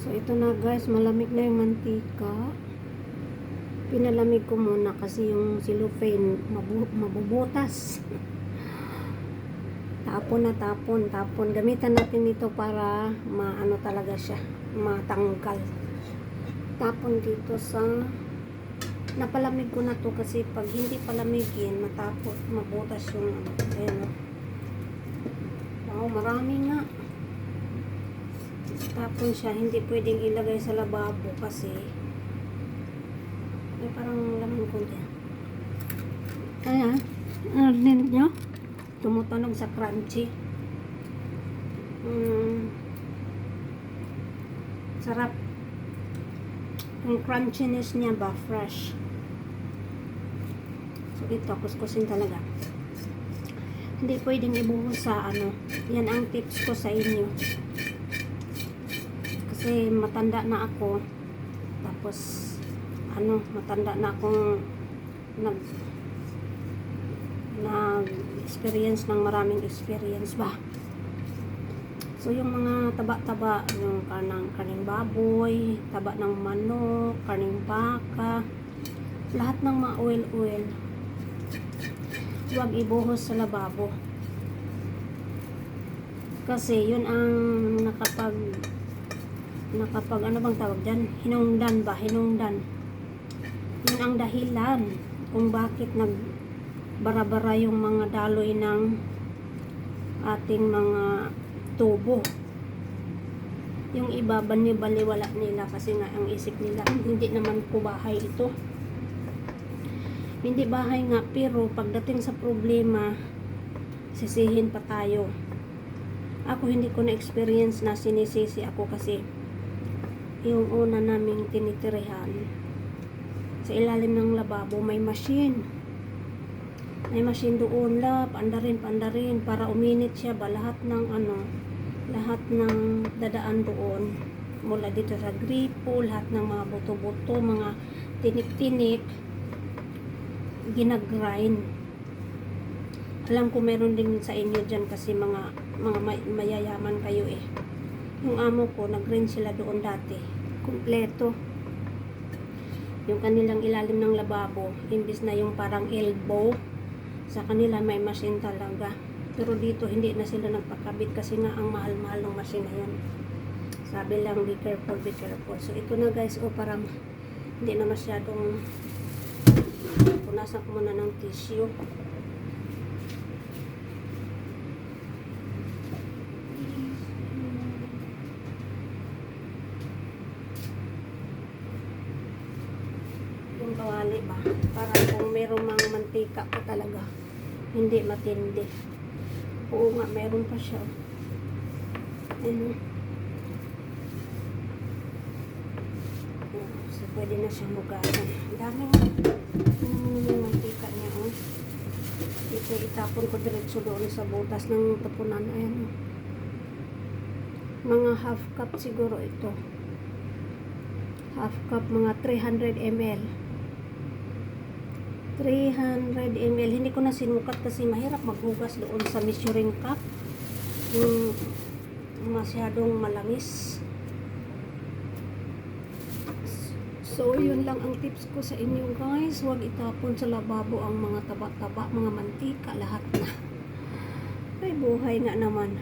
So ito na guys, malamig na yung mantika. Pinalamig ko muna kasi yung cellophane mabubutas. Tapon. Gamitan natin ito para maano talaga siya, matanggal. Tapon dito sa napalamig ko na to kasi pag hindi palamigin, mabutas yung ano. Ayan o. Wow, marami nga. Tapon siya, hindi pwedeng ilagay sa lababo kasi ay parang laman ko dyan. Ayan, narinig nyo? Tumutunog sa crunchy. Sarap. Yung crunchiness niya ba, fresh. So ito, kuskusin talaga. Hindi pwedeng ibuhos sa ano. Yan ang tips ko sa inyo. Kasi matanda na ako. Tapos matanda na akong nag-experience ng maraming experience ba. So yung mga taba-taba, yung karning baboy, taba ng manok, karning baka, lahat ng mga oil, huwag ibuhos sa lababo. Kasi yun ang nakapag ano bang tawag dyan? Hinungdan. Yun ang dahilan kung bakit nagbara-bara yung mga daloy ng ating mga tubo. Yung iba bali-baliwala nila kasi nga ang isip nila hindi naman po bahay ito. Hindi bahay nga, pero pagdating sa problema sisihin pa tayo. Ako hindi ko na-experience na sinisisi ako kasi yung una naming tinitirihan sa ilalim ng lababo may machine doon pandarin para uminit siya ba lahat ng dadaan doon mula dito sa gripo, lahat ng mga buto-buto, mga tinik-tinik ginagrind. Alam ko meron din sa inyo dyan kasi mga mayayaman kayo eh. Yung amo ko nag-grind sila doon dati kumpleto. Yung kanilang ilalim ng lababo, imbis na yung parang elbow, sa kanila may machine talaga. Pero dito hindi na sila nagpakabit kasi nga ang mahal-mahal ng machine na yan. Sabi lang, be careful. So ito na guys, parang hindi na masyadong, punasan ko muna ng tissue. Kawali ba? Para kung merong mga mantika pa talaga, hindi matindi. Oo nga, meron pa siya. So, pwede na siyang hugasan. Dami nga. Yung mantika niya. Ito, itapon ko diretso doon sa butas ng tapunan. Ayan. Mga half cup siguro ito. Half cup, mga 300 ml. 300 ml. Hindi ko na sinukat kasi mahirap maghugas doon sa measuring cup. Yung masyadong malangis. So, yun lang ang tips ko sa inyo guys. Huwag itapon sa lababo ang mga taba-taba, mga mantika, lahat na. Ay, buhay nga naman.